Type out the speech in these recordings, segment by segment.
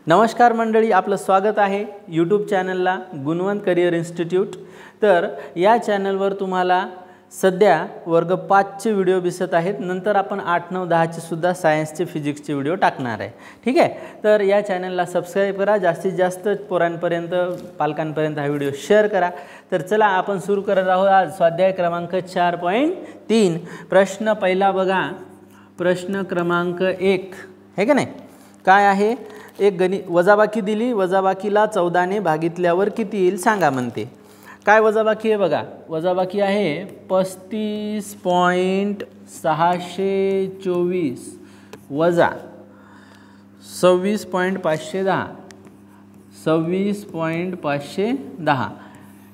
नमस्कार मंडळी, आपलं स्वागत आहे यूट्यूब चॅनलला गुणवंत करिअर इन्स्टिट्यूट। तर या चॅनलवर तुम्हाला सध्या वर्ग 5चे व्हिडिओ दिसत आहेत। नंतर आपण 8, 9, 10चे सुद्धा सायन्सचे फिजिक्सचे व्हिडिओ टाकणार आहे। ठीक आहे, तर या चॅनलला सबस्क्राइब करा, जास्तीत जास्त पोरांपर्यंत पालकांपर्यंत हा व्हिडिओ शेअर करा। तर चला आपण सुरू करत आहोत आज स्वाध्याय क्रमांक 4.3। प्रश्न पहिला बघा, प्रश्न क्रमांक 1 आहे का नाही, काय आहे, एक वजाबाकी दिली, वजाबाकीला 14 ने भागितल्यावर किती येईल सांगा म्हणते। काय वजाबाकी आहे बघा, वजाबाकी आहे 35.624 वजा 26.510, 26.510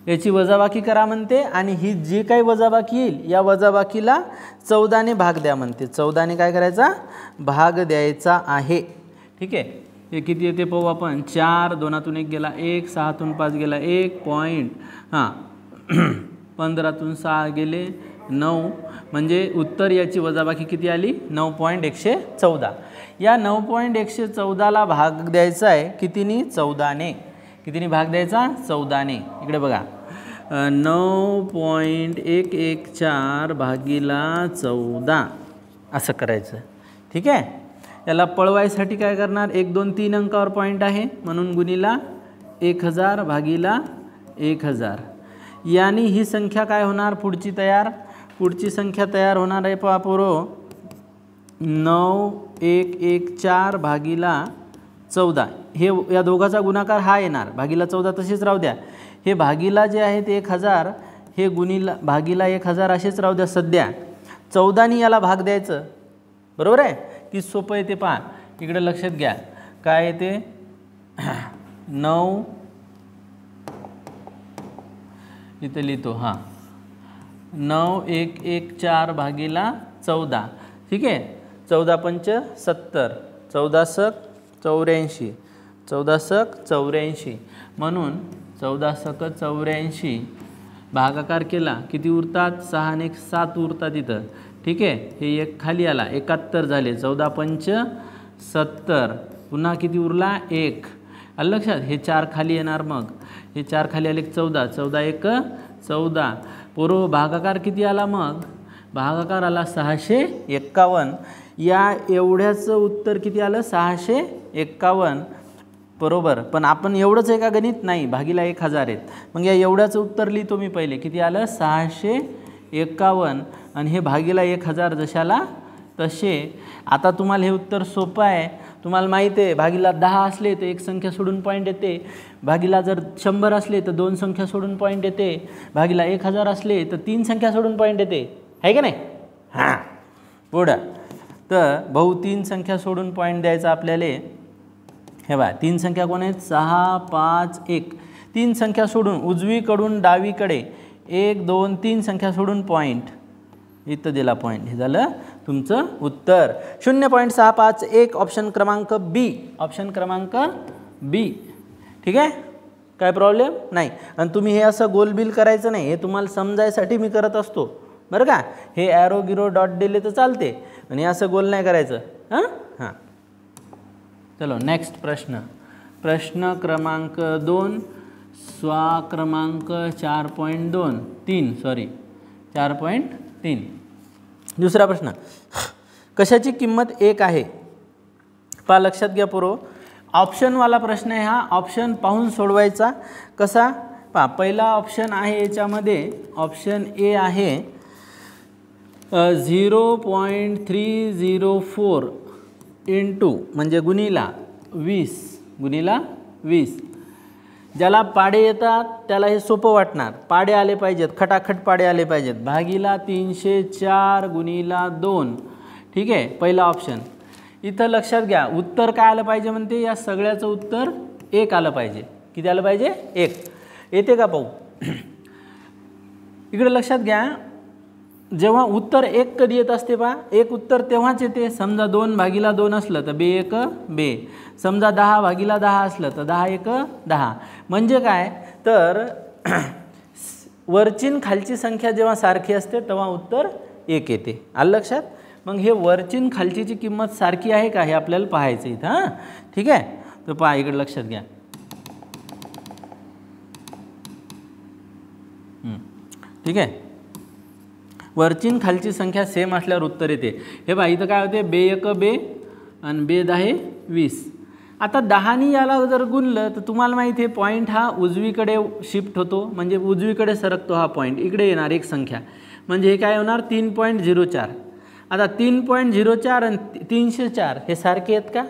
याची वजाबाकी करा म्हणते। आणि ही जी काही वजाबाकी येईल या वजाबाकीला 14 ने भाग द्या म्हणते। 14 ने काय करायचा, भाग द्यायचा आहे। ठीक आहे, हे किती येते पाहू आपण, 4, 2तून 1 गेला 1, 6तून 5 गेला 1 पॉइंट, 15तून 6 गेले 9, म्हणजे उत्तर याची वजाबाकी किती आली, 9.114। या 9.114ला भाग द्यायचा आहे कितीनी, 14 ने। कितीनी भाग द्यायचा, 14 ने। इकडे बघा 9.114 भागिला 14 असं करायचं। ठीक आहे, याला पळवायसाठी काय करणार, 1, 2, 3 अंकावर पॉईंट आहे म्हणून गुणिला 1000 भागिला 1000। यानी ही संख्या काय होणार पुढची तयार, पुढची संख्या तयार होणार आहे पहा पोरो, 9114 भागिला 14। हे या दोघाचा गुणाकार हा येणार, भागिला 14 तसेच राहू द्या। हे भागिला जे आहे ते 1000, हे गुणिला भागिला 1000 असेच राहू द्या सध्या। 14 ने याला भाग द्यायचं, बरोबर आहे की सोपं आहे ते पहा। इकडे लक्षात घ्या काय येते, 9 इथे लिहितो, 9114 भागिला 14। ठीक आहे, 14 पंच 70, 14 सक 84, 14 सक 84, म्हणून 14 सक 84 भागाकार केला किती उरतात, 6 ने 7 उरतात इथं। ठीक आहे, हे एक खाली आला 71 झाले, 14 पंच 70, पुन्हा किती उरला 1, आलं लक्षात। हे 4 खाली येणार, मग हे 4 खाली आले 14, 14 1 14 पोरो, भागाकार किती आला, मग भागाकार आला 651। या एवढ्याचं उत्तर किती आलं, 651 बरोबर। पण आपण एवढंच आहे का गणित, नाही, भागिला 1000 आहेत, मग या एवढ्याचं उत्तर लिहितो मी पहिले, किती आलं 651 आणि हे भागिला 1000 जशाला तसे। आता तुम्हाला हे उत्तर सोपं आहे, तुम्हाला माहिती आहे भागिला 10 असले तर एक संख्या सोडून पॉईंट येते, भागिला जर 100 असले तर 2 संख्या सोडून पॉईंट येते, भागिला 1000 असले तर 3 संख्या सोडून पॉईंट येते, आहे का नाही। पुढं तर भाऊ 3 संख्या सोडून पॉईंट द्यायचा आपल्याला। हे बघा 3 संख्या कोण आहेत, 6 5 1, 3 संख्या सोडून उजवीकडून डावीकडे 1 2 3 संख्या सोडून पॉईंट इथं दिला पॉईंट, हे झालं तुमचं उत्तर 0.651 ऑप्शन क्रमांक बी, ऑप्शन क्रमांक बी। ठीक आहे, काय प्रॉब्लेम नाही। आणि तुम्ही हे असं गोलबिल करायचं नाही, हे तुम्हाला समजायसाठी मी करत असतो बरं का। हे ॲरो गिरो डॉट दिले तर चालते, आणि असं गोल नाही करायचं। हां, चलो नेक्स्ट प्रश्न, प्रश्न क्रमांक 2 स्वा क्रमांक 4.3 सॉरी 4.3। दुसरा प्रश्न, कशाची किंमत 1 आहे, पहा लक्षात घ्या पोरो। ऑप्शनवाला प्रश्न आहे हा, ऑप्शन पाहून सोडवायचा। कसा पहा, पहिला ऑप्शन आहे याच्यामध्ये, ऑप्शन ए आहे 0.304 इंटू म्हणजे गुणिला 20 ज्याला पाडे येतात त्याला हे सोपं वाटणार, पाडे आले पाहिजेत, खटाखट पाडे आले पाहिजेत, भागिला 304 गुणिला 2। ठीक आहे, पहिला ऑप्शन। इथं लक्षात घ्या उत्तर काय आलं पाहिजे म्हणते, या सगळ्याचं उत्तर 1 आलं पाहिजे। किती आलं पाहिजे, 1 येते का पाहू। इकडे लक्षात घ्या, जेव्हा उत्तर 1 कधी येत असते पहा, 1 उत्तर तेव्हाच येते, समजा 2 भागिला 2 असलं तर 2 1 2, समजा 10 भागिला 10 असलं तर 10 1 10। म्हणजे काय तर वरची खालची संख्या जेव्हा सारखी असते तेव्हा उत्तर 1 येते, आलं लक्षात। मग हे वरची खालचीची किंमत सारखी आहे का हे आपल्याला पाहायचं इथं। हां ठीक आहे, तर पहा इकडे लक्षात घ्या. ठीक आहे. वरची आणि खालची संख्या सेम असल्यावर उत्तर येते. हे पहा इथं काय होते, बे एक बे आणि बे 10 20. आता 10नी याला जर गुणलं तर तुम्हाला माहिती आहे पॉईंट हा उजवीकडे शिफ्ट होतो, म्हणजे उजवीकडे सरकतो हा पॉईंट. इकडे येणार एक संख्या, म्हणजे हे काय होणार 3.04. आता 3.04 आणि 304 हे सारखे आहेत का?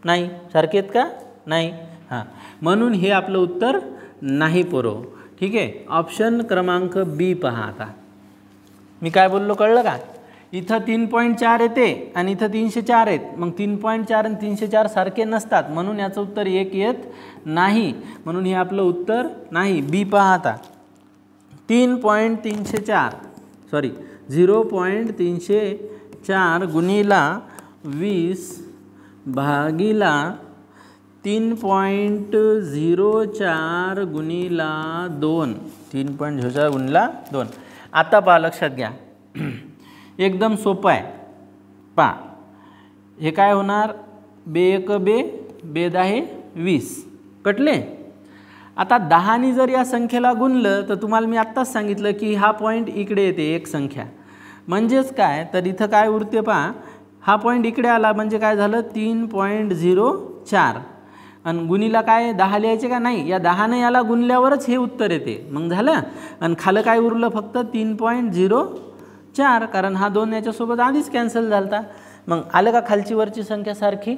नाही. सारखे आहेत का? नाही. हां, म्हणून हे आपलं उत्तर नाही पोरो. ठीक आहे. ऑप्शन क्रमांक बी पहा. आता मी काय बोललो कळलं का? इथं 3.4 येते आणि इथं 304 आहेत. मग 3.4 आणि 304 सारखे नसतात, म्हणून याचं उत्तर 1 येत नाही. म्हणून हे आपलं उत्तर नाही. बी पहा. आता 3.304 सॉरी 0.304 गुणिला 20 भागिला 3.04 गुणिला 2. 3.04 गुणिला 2. आता पहा लक्षात घ्या, एकदम सोपं आहे. पहा हे काय होणार, बे एक बे बे 10 20 कटले. आता 10नी जर या संख्येला गुणलं तर तुम्हाला मी आत्ताच सांगितलं की हा पॉईंट इकडे येते एक संख्या, म्हणजेच काय तर इथं काय उरते पहा, हा पॉईंट इकडे आला म्हणजे काय झालं 3.04 आणि गुणीला काय 10 लिहायचे का नाही, या 10नं याला गुणल्यावरच हे उत्तर येते. मग झालं. आणि खालं काय उरलं फक्त 3.04, कारण हा 2 याच्यासोबत आधीच कॅन्सल झाला होता. मग आलं का खालची वरची संख्या सारखी.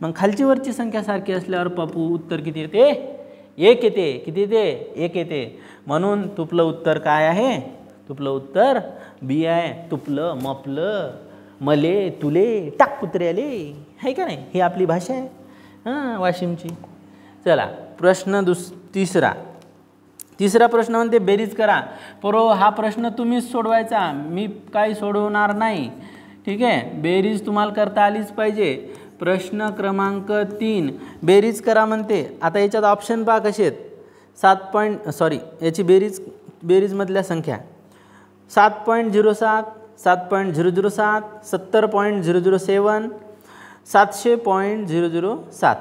मग खालची वरची संख्या सारखी असल्यावर पप्पू उत्तर किती येते, 1 येते. किती येते, 1 येते. म्हणून तुपलं उत्तर काय आहे, तुपलं उत्तर बी आहे. तुपलं मपलं मले तुले टाक कुत्र्याले, आहे का नाही, ही आपली भाषा आहे हां वाशिमची. चला प्रश्न तिसरा प्रश्न म्हणते बेरीज करा. पोरो हा प्रश्न तुम्हीच सोडवायचा, मी काही सोडवणार नाही. ठीक आहे. बेरीज तुम्हाला करता आलीच पाहिजे. प्रश्न क्रमांक 3 बेरीज करा म्हणते. आता याच्यात ऑप्शन पहा कसे आहेत. याची बेरीजमधल्या संख्या 7.07 7.007 70.007 700.007.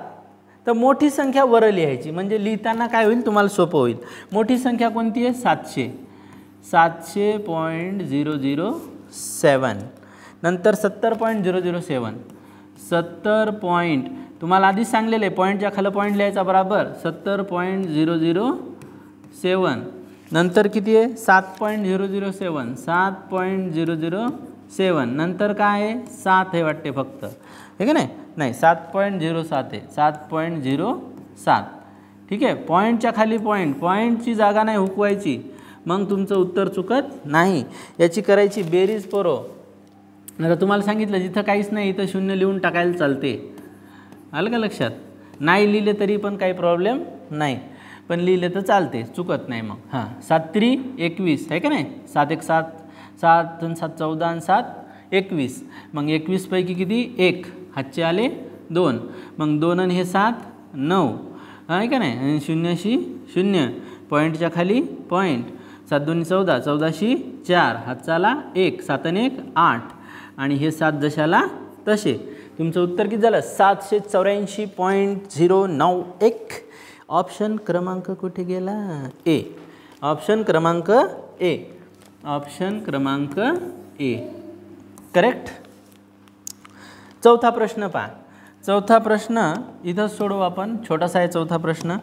तर मोठी संख्या वर लिहायची, म्हणजे लिहिताना काय होईल तुम्हाला सोपं होईल. मोठी संख्या कोणती आहे, 700.007. नंतर 70.007 70 तुम्हाला आधीच सांगलेले पॉईंटच्या खाली पॉईंट लिहायचा बराबर 70.007. नंतर किती आहे 7.007 7.007. नंतर काय आहे 7 हे वाटते फक्त, हे का नाही 7.07 आहे 7.07. ठीक आहे. पॉईंटच्या खाली पॉईंटची जागा नाही हुकवायची, मग तुमचं उत्तर चुकत नाही. याची करायची बेरीज पोरो. आता तुम्हाला सांगितलं जिथं काहीच नाही इथं 0 लिहून टाकायला चालते. आलं का लक्षात. नाही लिहिले तरी पण काही प्रॉब्लेम नाही, पण लिहिले तर चालते, चुकत नाही. मग हां 7 3 21 आहे का नाही. 7 1 7 7 आणि 7 14 आणि 7 21. मग 21 पैकी किती 1 हातचे आले 2. मग 2 आणि हे 7 9 आहे का नाही. आणि 0 शी 0 पॉईंटच्या खाली पॉईंट 7 2 14 14 शी 4 हातचा आला 1 7 आणि 1 8 आणि हे 7 जशाला तसे. तुमचं उत्तर किती झालं 784.091. ऑप्शन क्रमांक कुठे गेला, ए. ऑप्शन क्रमांक ए. ऑप्शन क्रमांक ए करेक्ट. चौथा प्रश्न पहा. चौथा प्रश्न इथं सोडवू आपण, छोटासा आहे चौथा प्रश्न.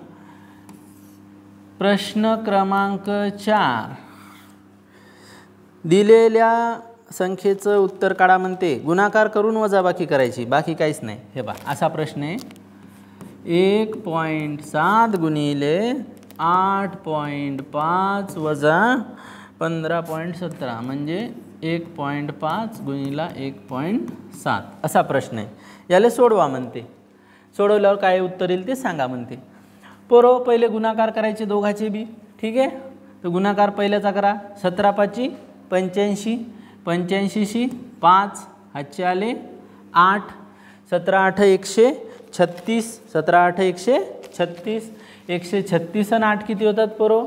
प्रश्न क्रमांक 4 दिलेल्या संख्येचं उत्तर काढा म्हणते. गुणाकार करून वजाबाकी करायची, बाकी काहीच नाही. हे पहा असा प्रश्न आहे. 1.7 गुणिले 8.5 वजा 15.17 म्हणजे 1.5 गुणिला 1.7 असा प्रश्न आहे. याला सोडवा म्हणते. सोडवल्यावर काय उत्तर येईल ते सांगा म्हणते. पोरो पहिले गुणाकार करायचे दोघाचे बी. ठीक आहे. तर गुणाकार पहिल्याचा करा. 17 5 85 85 शी 5 हातचे आले 8 17 8 136 17 8 136 136 आणि 8 किती होतात पोरो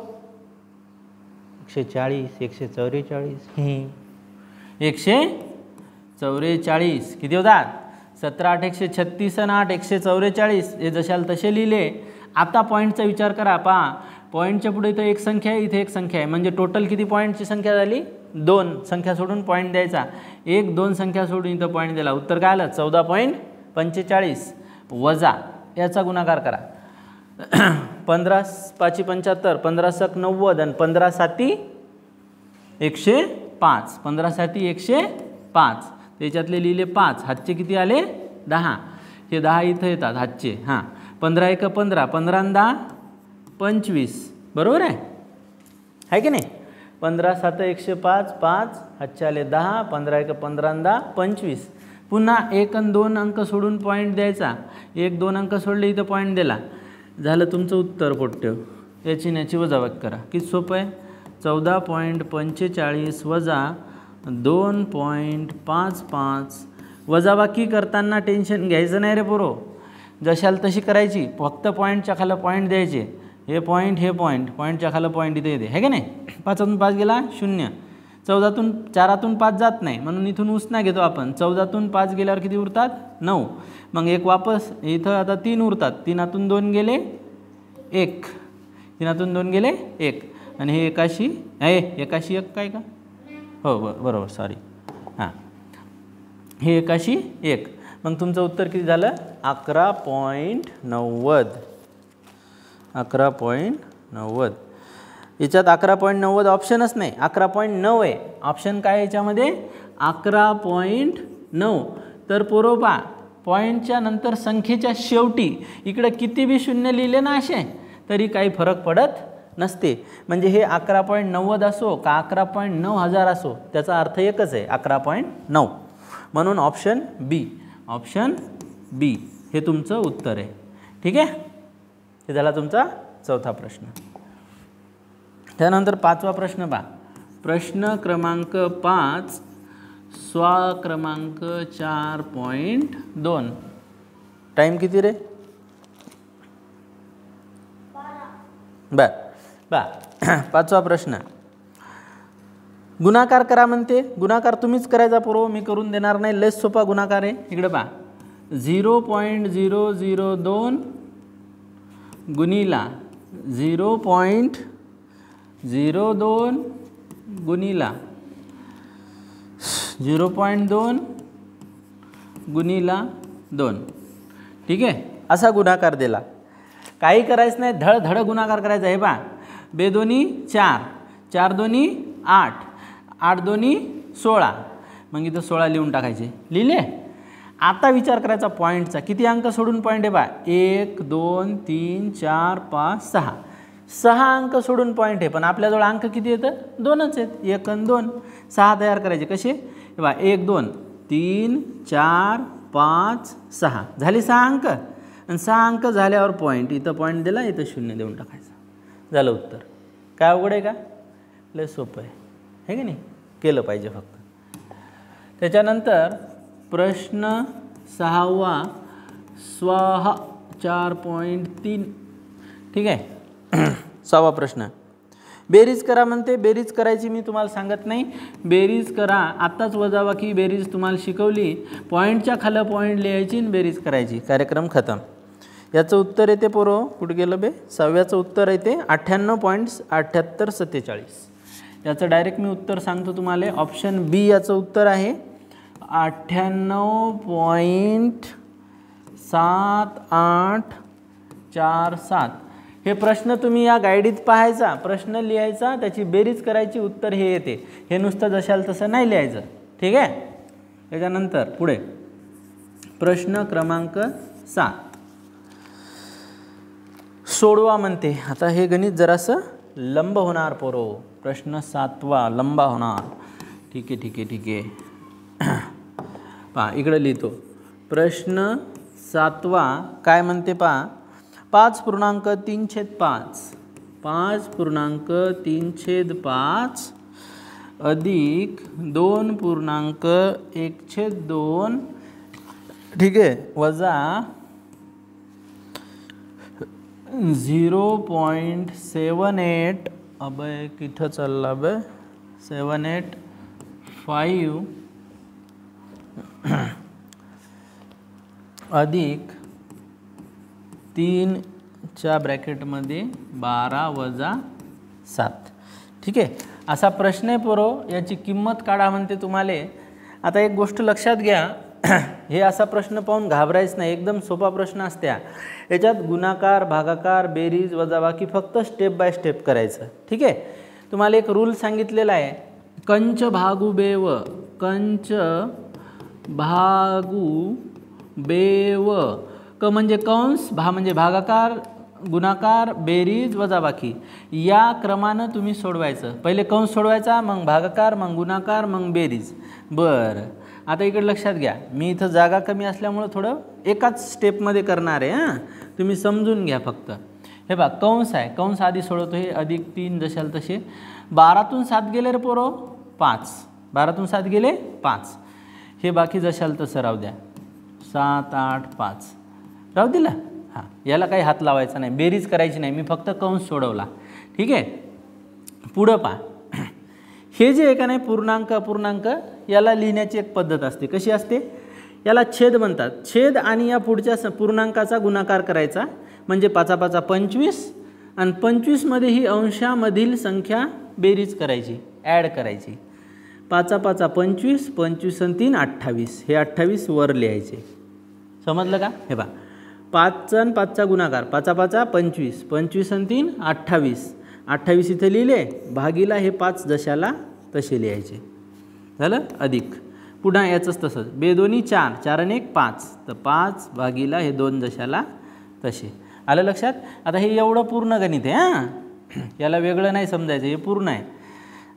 140 144 144 किती होतात 17 8 136 आणि 8 144 हे जशाल तसे लिहिले. आता पॉईंटचा विचार करा. पहा पॉईंटच्या पुढे इथं एक संख्या आहे, इथे एक संख्या आहे, म्हणजे टोटल किती पॉईंटची संख्या झाली? 2 संख्या सोडून पॉईंट द्यायचा. 1 2 संख्या सोडून इथं पॉईंट दिला. उत्तर काय आलं? 14.45 वजा याचा गुणाकार करा. 15 5 75, 15 7 90 आणि 15 7 105. 15 7 105. त्याच्यातले लिहिले 5. हातचे किती आले? 10. हे 10 इथं येतात हातचे. हां 15 1 15, 15 10 25. बरोबर आहे की नाही? 15 7 105, 5 हातचे आले 10, 15 1 15 10 25. पुन्हा 1 आणि 2 अंक सोडून पॉईंट द्यायचा. 1 2 अंक सोडले इथं पॉईंट दिला. झालं तुमचं उत्तर पोट्टेव. याची याची वजाबाकी करा. किती सोपं आहे? 14.45 वजा 2.55. वजाबाकी करताना टेन्शन घ्यायचं नाही रे पोरो. जशाल तशी करायची. फक्त पॉईंटच्या खाली पॉईंट द्यायचे. हे पॉईंट हे पॉईंट, पॉईंटच्या खाली पॉईंट इथे येते, है की नाही? 5तून 5 गेला 0. 14तून 4तून 5 जात नाही म्हणून इथून उसना घेतो आपण. 14तून 5 गेल्यावर किती उरतात? 9. मग एक वापस इथं आता 3 उरतात. 3तून 2 गेले 1, 3तून 2 गेले 1 आणि हे 81 आहे. 81 1 काय का? हो बरोबर सॉरी. हां हे 81 1. मग तुमचं उत्तर किती झालं? 11.90. 11.90. याच्यात 11.90 ऑप्शनच नाही. 11.9 आहे ऑप्शन. काय याच्यामध्ये? 11.9. तर पोरोबा पॉईंटच्या नंतर संख्येच्या शेवटी इकडे किती बी शून्य लिहिले ना असे तरी काही फरक पडत नसते. म्हणजे हे 11.90 असो का 11.9000 असो त्याचा अर्थ एकच आहे 11.9. म्हणून ऑप्शन बी हे तुमचं उत्तर आहे. ठीक आहे. हे झाला तुमचा चौथा प्रश्न. त्यानंतर 5वा प्रश्न पहा. प्रश्न क्रमांक 5 क्रमांक 4.2. टाईम किती रे? बर 5वा प्रश्न. गुणाकार करा म्हणते. गुणाकार तुम्हीच करायचा पोरो, मी करून देणार नाही. लय सोपा गुणाकार आहे. इकडे पहा 0.002 गुणिला 0.02 गुणिला 0.2 गुणिला 2. ठीक आहे. असा गुणाकार दिला. काही करायचं नाही, धड गुणाकार करायचा. हे पहा 2 दोन्ही 4, 4 दोन्ही 8, 8 दोन्ही 16. मग इथं 16 लिहून टाकायचे. लिहिले. आता विचार करायचा पॉईंटचा. किती अंक सोडून पॉईंट आहे बा? 1 2 3 4 5 6. 6 अंक सोडून पॉईंट आहे. पण आपल्याजवळ अंक किती येतं? 2च आहेत. 1 आणि 2. 6 तयार करायचे. कसे? हे बा 1 2 3 4 5 6 झाले 6 अंक. आणि 6 अंक झाल्यावर पॉईंट इथं पॉईंट दिला, इथं 0 देऊन टाकायचं. झालं उत्तर. काय अवघड आहे का? लय सोपं आहे की नाही? केलं पाहिजे फक्त. त्याच्यानंतर प्रश्न 6वा 4.3. ठीक आहे. 6वा प्रश्न. बेरीज करा म्हणते. बेरीज करायची मी तुम्हाला सांगत नाही. बेरीज करा. आत्ताच वजाबाकी बेरीज तुम्हाला शिकवली. पॉईंटच्या खाली पॉईंट लिहायची आणि बेरीज करायची. कार्यक्रम खतम. याचं उत्तर येते पोरो. कुठं गेलं बे? 6व्याचं उत्तर येते 98.7847. याचं डायरेक्ट मी उत्तर सांगतो तुम्हाला. ऑप्शन बी याचं उत्तर आहे 98.7847. हे प्रश्न तुम्ही या गाईडीत पाहायचा, प्रश्न लिहायचा, त्याची बेरीज करायची, उत्तर हे येते. हे नुसतं जशाल तसं नाही लिहायचं. ठीक आहे. त्याच्यानंतर पुढे प्रश्न क्रमांक 7 सोडवा म्हणते. आता हे गणित जरासं लंब होणार पोरो. प्रश्न 7वा लंबा होणार. ठीक आहे. पहा इकडे लिहितो. प्रश्न 7वा काय म्हणते पहा. 5.3/5 5.3/5 अधिक 2.1/2. ठीक आहे. वजा 0.78. अबे किथं चालला बे? 785 अधिक 3च्या ब्रॅकेटमध्ये 12 वजा 7. ठीक आहे, असा प्रश्न आहे पोरो. याची किंमत काढा म्हणते तुम्हाला. आता एक गोष्ट लक्षात घ्या, हे असा प्रश्न पाहून घाबरायचं नाही, एकदम सोपा प्रश्न असते. याच्यात गुणाकार, भागाकार, बेरीज, वजाबाकी फक्त स्टेप बाय स्टेप करायचं. ठीक आहे, तुम्हाला एक रूल सांगितलेला आहे, कंच भागू बेव. कंच भागू बेव. क म्हणजे कंस, भा म्हणजे भागाकार, गुणाकार, बेरीज, वजाबाकी या क्रमानं तुम्ही सोडवायचं. पहिले कंस सोडवायचा, मग भागाकार, मग गुणाकार, मग बेरीज. बरं, आता इकडे लक्षात घ्या, मी इथं जागा कमी असल्यामुळं थोडं एकाच स्टेपमध्ये करणार आहे. हां, तुम्ही समजून घ्या फक्त. हे बघा, कंस आहे, कंस आधी सोडवतो. हे अधिक 3 जशाल तसे. 12तून 7 गेले रे पोरो, 5. 12तून 7 गेले 5. हे बाकी जशाल तसं राहू द्या. 7, 8, 5 राहू दिला. हां, याला काही हात लावायचा नाही, बेरीज करायची नाही, मी फक्त कंस सोडवला. ठीक आहे, पुढं पहा. हे जे आहे का नाही पूर्णांक अपूर्णांक, याला लिहिण्याची एक पद्धत असते. कशी असते? याला छेद म्हणतात. छेद आणि या पुढच्या पूर्णांकाचा गुणाकार करायचा, म्हणजे 5 5 25 आणि 25मध्ये ही अंशामधील संख्या बेरीज करायची, ॲड करायची. 5 5 25, 25 आणि 3 28. हे 28 वर लिहायचे. समजलं का? हे बा, 5 आणि 5चा गुणाकार, 5 5 25, 25 आणि 3 28. 28 इथे लिहिले, भागीला हे 5 जशाला तसे लिहायचे. झालं? अधिक. पुन्हा याचंच तसंच, बेदोनी 4, 4 आणि 1 5, तर 5 भागीला हे 2 जशाला तसे. आलं लक्षात? आता हे एवढं पूर्ण गणित आहे. हां, याला वेगळं नाही समजायचं, हे पूर्ण आहे.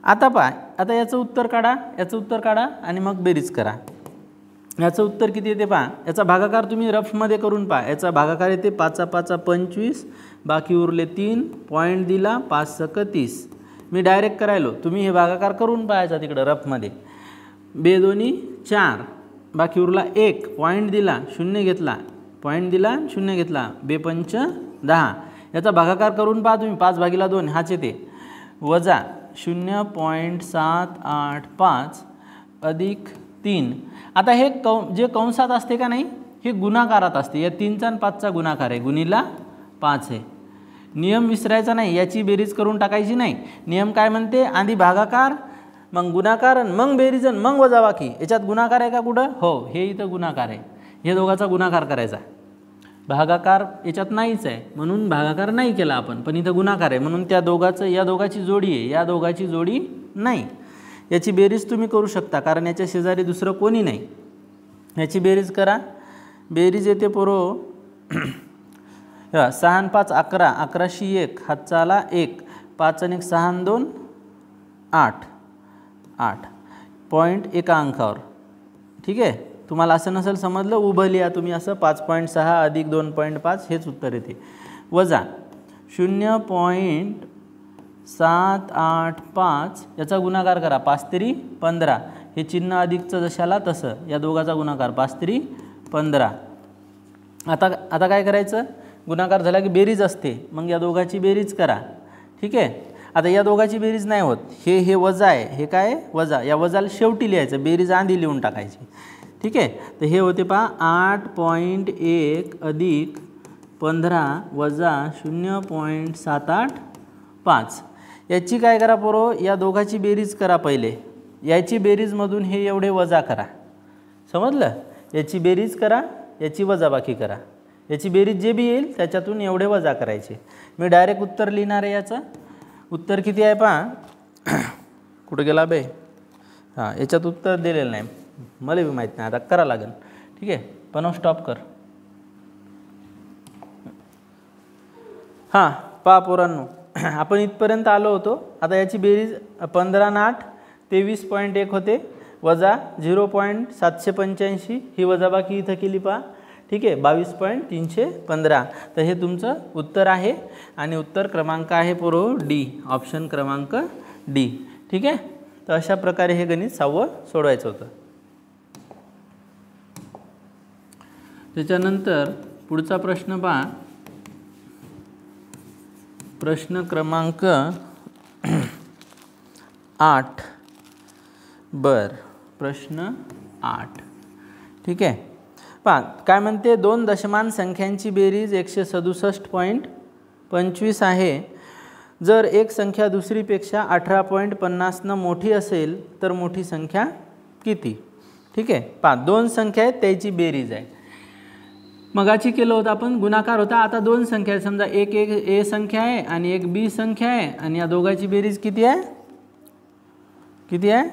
आता पहा, आता याचं उत्तर काढा, याचं उत्तर काढा आणि मग बेरीज करा. याचं उत्तर किती येते पहा. याचा भागाकार तुम्ही रफमध्ये करून पहा. याचा भागाकार येते 5 5 25, बाकी उरले 3, पॉईंट दिला 5 × 30. मी डायरेक्ट करायलो, तुम्ही हे भागाकार करून पाहायचा तिकडं रफमध्ये. बेदोनी 4, बाकी उरला 1, पॉईंट दिला, 0 घेतला, पॉईंट दिला, 0 घेतला, 2 पंच 10. याचा भागाकार करून पहा तुम्ही, 5 भागीला 2 हाच येते, वजा 0.785 अधिक 3. आता हे जे कंसात असते का नाही, हे गुणाकारात असते. या 3चा आणि 5चा गुणाकार आहे, गुणीला 5 आहे. नियम विसरायचा नाही, याची बेरीज करून टाकायची नाही. नियम काय म्हणते? आधी भागाकार, मग गुणाकार, मग बेरीज, मग वजाबाकी. याच्यात गुणाकार आहे का कुठं? हो, हे इथं गुणाकार आहे. हे दोघाचा गुणाकार करायचा. भागाकार याच्यात नाहीच आहे, म्हणून भागाकार नाही केला आपण, पण इथं गुणाकार आहे, म्हणून त्या दोघाचं, या दोघाची जोडी आहे, या दोघाची जोडी नाही. याची बेरीज तुम्ही करू शकता, कारण याच्या शेजारी दुसरं कोणी नाही. याची बेरीज करा. बेरीज येते पोरो 6 आणि 5 11, 11शी 1, हातचा आला 1, 5 आणि 1 6 आणि 2 8, 8 पॉईंट एका अंकावर. ठीक आहे, तुम्हाला असं नसेल समजलं, उभं लिहा तुम्ही असं. 5.6 अधिक 2.5 हेच उत्तर येते. वजा 0.785 याचा गुणाकार करा, 5 3 15. हे चिन्ह अधिकचं जशाला तसं, या दोघाचा गुणाकार 5 3 15. आता काय करायचं? गुणाकार झाला की बेरीज असते, मग या दोघाची बेरीज करा. ठीक आहे, आता या दोघाची बेरीज नाही होत, हे वजा आहे, हे काय वजा, या वजाला शेवटी लिहायचं, बेरीज आधी लिहून टाकायची. ठीक आहे, तर हे होते पहा 8.1 अधिक 15 वजा 0.785. याची काय करा पोरो, या दोघाची बेरीज करा पहिले. याची बेरीजमधून हे एवढे वजा करा. समजलं? याची बेरीज करा, याची वजाबाकी करा. याची बेरीज जे बी येईल त्याच्यातून एवढे वजा करायचे. मी डायरेक्ट उत्तर लिहिणार आहे. याचं उत्तर किती आहे पहा. कुठं गेला बे? हां, याच्यात उत्तर दिलेलं नाही, मला बी माहीत नाही, आता करा लागेल. ठीक आहे, पण स्टॉप कर. हां, पहा पोरांनो, आपण इथपर्यंत आलो होतो. आता याची बेरीज 15 आणि 8 23.1 होते, वजा 0.785 ही वजाबाकी इथं केली पहा. ठीक आहे, 22.315. तर हे तुमचं उत्तर आहे आणि उत्तर क्रमांक आहे पोरो डी, ऑप्शन क्रमांक डी. ठीक आहे, तर अशा प्रकारे हे गणित 6वं सोडवायचं होतं. त्याच्यानंतर पुढचा प्रश्न पहा, प्रश्न क्रमांक 8. प्रश्न 8. ठीक आहे, पहा काय म्हणते, दोन दशमान संख्यांची बेरीज 167.25 आहे. जर एक संख्या दुसरीपेक्षा 18.50 मोठी असेल तर मोठी संख्या किती? ठीक आहे. पहा दोन संख्या आहेत त्याची बेरीज आहे. मगाची केलं होतं आपण गुणाकार होता. आता दोन संख्या आहेत, समजा एक ए संख्या आहे आणि एक बी संख्या आहे आणि या दोघांची बेरीज किती आहे? किती आहे?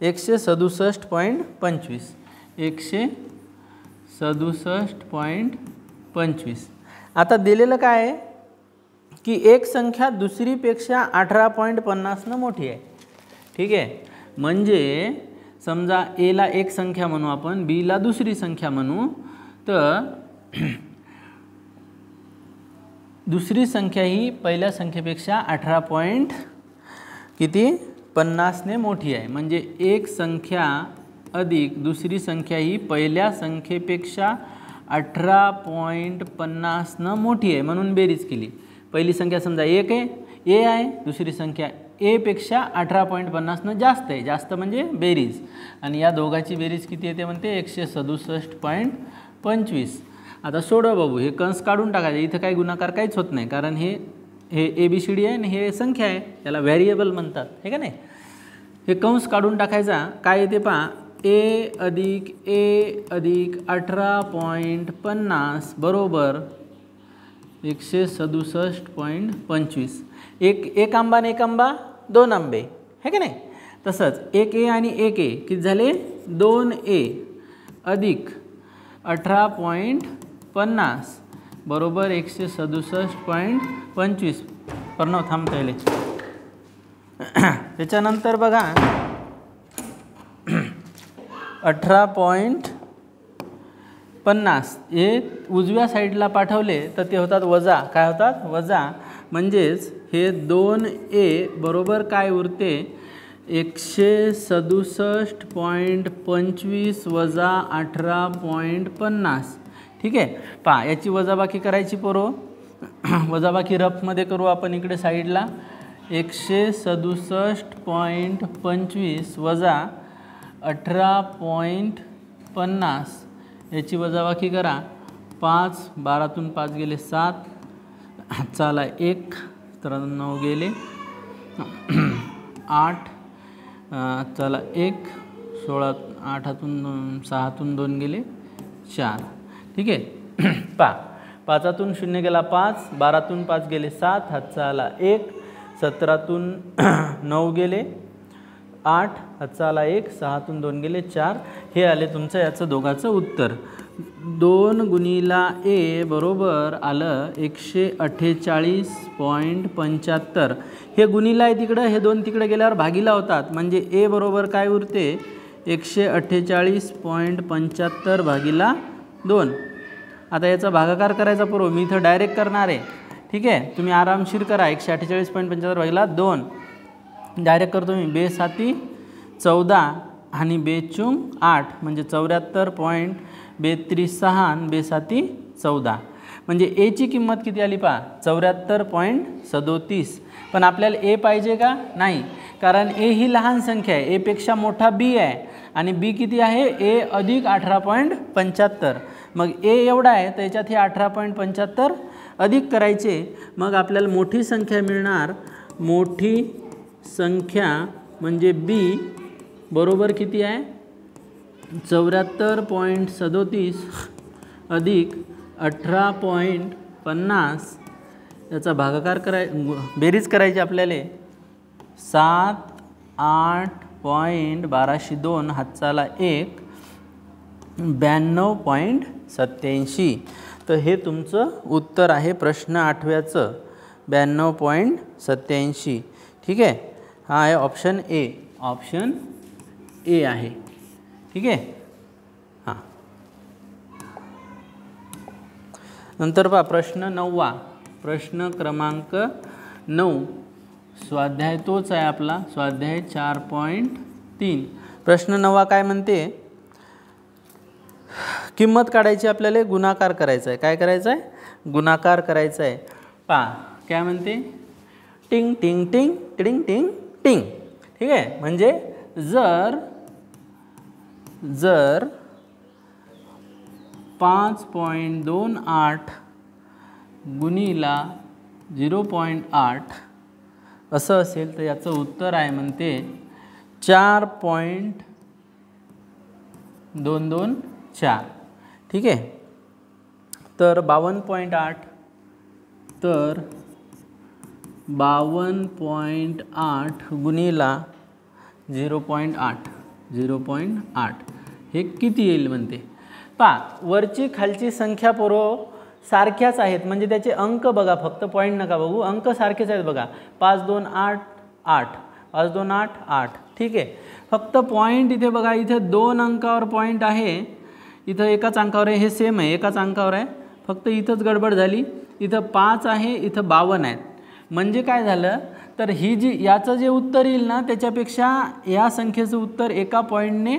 167.25. 167.25. आता दिलेलं काय आहे की एक संख्या दुसरीपेक्षा 18.50 मोठी आहे. ठीक आहे. म्हणजे समजा एला एक संख्या म्हणू आपण, बीला दुसरी संख्या म्हणू, तर दुसरी संख्या ही पहिल्या संख्येपेक्षा 18.50 मोठी आहे. म्हणजे एक संख्या अधिक दुसरी संख्या ही पहिल्या संख्येपेक्षा 18.50 मोठी आहे म्हणून बेरीज केली. पहिली संख्या समजा एक आहे, ए आहे, दुसरी संख्या ए पेक्षा 18.50 जास्त आहे. जास्त म्हणजे बेरीज, आणि या दोघांची बेरीज किती येते म्हणते? 167.25. आता सोडवा बाबू, हे कंस काढून टाकायचे. इथं काही गुणाकार काहीच होत नाही, कारण हे ABCD आहे आणि हे संख्या आहे, याला व्हेरिएबल म्हणतात, हे का नाही. हे कंस काढून टाकायचा. काय येते पहा, ए अधिक 18.50 बरोबर 167.25. एक आंबा आणि एक आंबा दोन आंबे, हे का नाही. तसंच एक ए आणि एक ए किती झाले? 2A अधिक 18.50 बरोबर 167.25. प्रणव थांब पहिले. त्याच्यानंतर बघा 18.50 हे उजव्या साईडला पाठवले तर ते होतात वजा. काय होतात? वजा. म्हणजेच हे 2A बरोबर काय उरते? 167.25 वजा 18.50. ठीक आहे. पहा याची वजाबाकी करायची पोरो. वजाबाकी रफमध्ये करू आपण इकडे साईडला. 167.25 वजा 18.50 याची वजाबाकी करा. 5 12तून 5 गेले 7, चाला 1 तर 9 गेले 8, चला 1 16 8तून 6तून 2 गेले 4. ठीक आहे. पहा 5तून 0 गेला 5, 12तून 5 गेले 7, हातचा आला 1, 17तून 9 गेले 8, हातचा आला 1, 6तून 2 गेले 4. हे आले तुमचं याचं दोघाचं उत्तर. 2 गुणिला ए बरोबर आलं 148.75. हे गुणिला आहे तिकडं, हे दोन तिकडे गेल्यावर भागीला होतात. म्हणजे ए बरोबर काय उरते? 148.75 भागीला 2. आता याचा भागाकार करायचा पूर्व मी इथं डायरेक्ट करणार आहे. ठीक आहे. तुम्ही आरामशीर करा. 148.75 भागीला 2 डायरेक्ट करतो मी. 2 7 14 आणि 2 चूंग 8 म्हणजे 74.32 आणि 2 7 14. म्हणजे एची किंमत किती आली पहा? 74.37. पण आपल्याला ए पाहिजे का? नाही, कारण ए ही लहान संख्या आहे. ए पेक्षा मोठा बी आहे आणि बी किती आहे? ए अधिक 18.75. मग ए एवढा आहे तर याच्यात हे 18.75 अधिक करायचे. मग आपल्याला मोठी संख्या मिळणार. मोठी संख्या म्हणजे बी बरोबर किती आहे? 74.37 अधिक 18.50. याचा भागाकार बेरीज करायची आपल्याला. 7 8.1202 हातचाला 1 92.87. तर हे तुमचं उत्तर आहे प्रश्न 8व्याचं 92.87. ठीक आहे. हा आहे ऑप्शन ए. ऑप्शन ए आहे. ठीक आहे. हां. नंतर पहा प्रश्न 9वा. प्रश्न क्रमांक 9 स्वाध्याय तोच आहे आपला, स्वाध्याय 4.3. प्रश्न 9वा काय म्हणते? किंमत काढायची आपल्याला, गुणाकार करायचा आहे. काय करायचं आहे? गुणाकार करायचा आहे. पहा काय म्हणते? टिंग टिंग टिंग टिंग टिंग टिंग. ठीक आहे. म्हणजे जर 5.28 गुणिला 0.8 असं असेल तर याचं उत्तर आहे म्हणते 4.224. ठीक आहे, तर 52.8 तर 52.8 गुणिला 0.8 हे किती येईल म्हणते. पहा वरची खालची संख्या पोरो सारख्याच आहेत, म्हणजे त्याचे अंक बघा, फक्त पॉईंट नका बघू, अंक सारखेच आहेत बघा. 5 2 8 8, 5 2 8 8. ठीक आहे, फक्त पॉईंट इथे बघा, इथे 2 अंकावर पॉईंट आहे, इथं एकाच अंकावर आहे, हे सेम आहे, एकाच अंकावर आहे, फक्त इथंच गडबड झाली. इथं 5 आहे, इथं 52 आहेत. म्हणजे काय झालं तर ही जी याचं जे उत्तर येईल ना त्याच्यापेक्षा या संख्येचं उत्तर एका पॉईंटने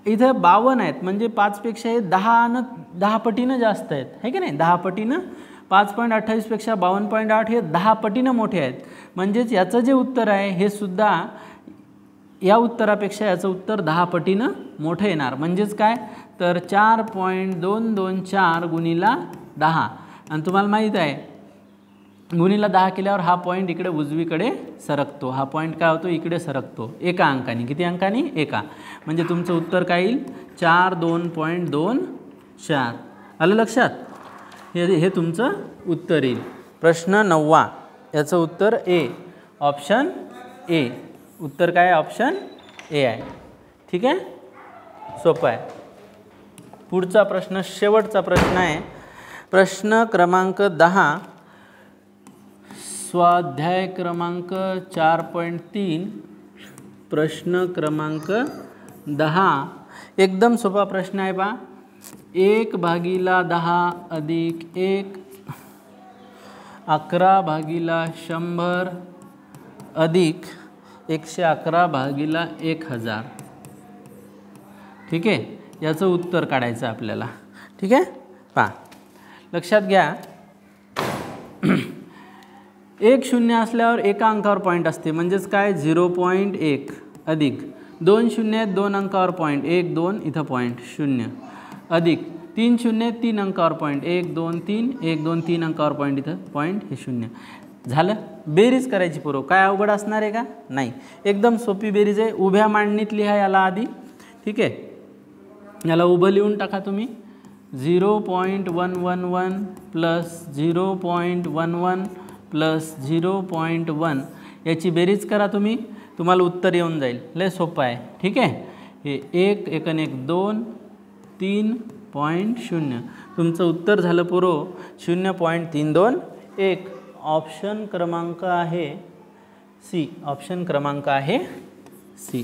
इथं 52 आहेत, म्हणजे 5 पेक्षा हे 10 पटीनं जास्त आहेत, है की नाही. 10 पटीनं 5.28 पेक्षा 52.8 हे 10 पटीनं मोठे आहेत. म्हणजेच याचं जे उत्तर आहे हे सुद्धा या उत्तरापेक्षा याचं उत्तर 10 पटीनं मोठं येणार. म्हणजेच काय तर 4.224 गुणिला 10. आणि तुम्हाला माहीत आहे गुणिला 10 केल्यावर हा पॉईंट इकडे उजवीकडे सरकतो, हा पॉईंट काय होतो इकडे सरकतो एका अंकाने. किती अंकाने? एका. म्हणजे तुमचं उत्तर काय येईल 4.224. आलं लक्षात? हे तुमचं उत्तर येईल. प्रश्न 9 याचं उत्तर ए, ऑप्शन ए. उत्तर काय? ऑप्शन ए आहे. ठीक आहे, सोपं आहे. पुढचा प्रश्न शेवटचा प्रश्न आहे, प्रश्न क्रमांक 10, स्वाध्याय क्रमांक 4.3. प्रश्न क्रमांक 10 एकदम सोपा प्रश्न आहे पहा. 1/10 अधिक 1, 11/100 अधिक 111/1000. ठीक आहे, याचं उत्तर काढायचं आपल्याला. ठीक आहे, पहा लक्षात घ्या. 1 0 असल्यावर एका अंकावर पॉईंट असते, म्हणजेच काय 0.1 अधिक 2 0 आहेत, 2 अंकावर पॉईंट 1 2 इथं पॉईंट 0 अधिक 3 0 आहेत, 3 अंकावर पॉईंट 1 2 3 1 2 3 अंकावर पॉईंट इथं पॉईंट हे 0 झालं. बेरीज करायची पोरं, काय अवघड असणार आहे का? नाही, एकदम सोपी बेरीज आहे. उभ्या मांडणीत लिहा याला आधी. ठीक आहे, याला उभं लिहून टाका तुम्ही. 0.111 प्लस 0.11 प्लस 0.1 याची बेरीज करा तुम्ही, तुम्हाला उत्तर येऊन जाईल. लय सोपं आहे. ठीक आहे, हे 1 1 1 2 3.0. तुमचं उत्तर झालं पोरो 0.321. ऑप्शन क्रमांक आहे सी. ऑप्शन क्रमांक आहे सी.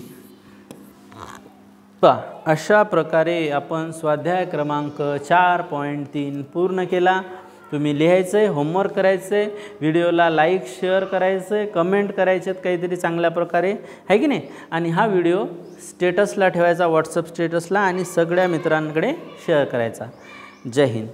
पहा अशा प्रकारे आपण स्वाध्याय क्रमांक 4.3 पूर्ण केला. तुम्ही लिहायचं आहे, होमवर्क करायचं आहे, व्हिडिओला लाईक शेअर करायचं आहे, कमेंट करायचे आहेत काहीतरी चांगल्या प्रकारे, आहे की नाही. आणि हा व्हिडिओ स्टेटसला ठेवायचा, व्हॉट्सअप स्टेटसला, आणि सगळ्या मित्रांकडे शेअर करायचा. जय हिंद.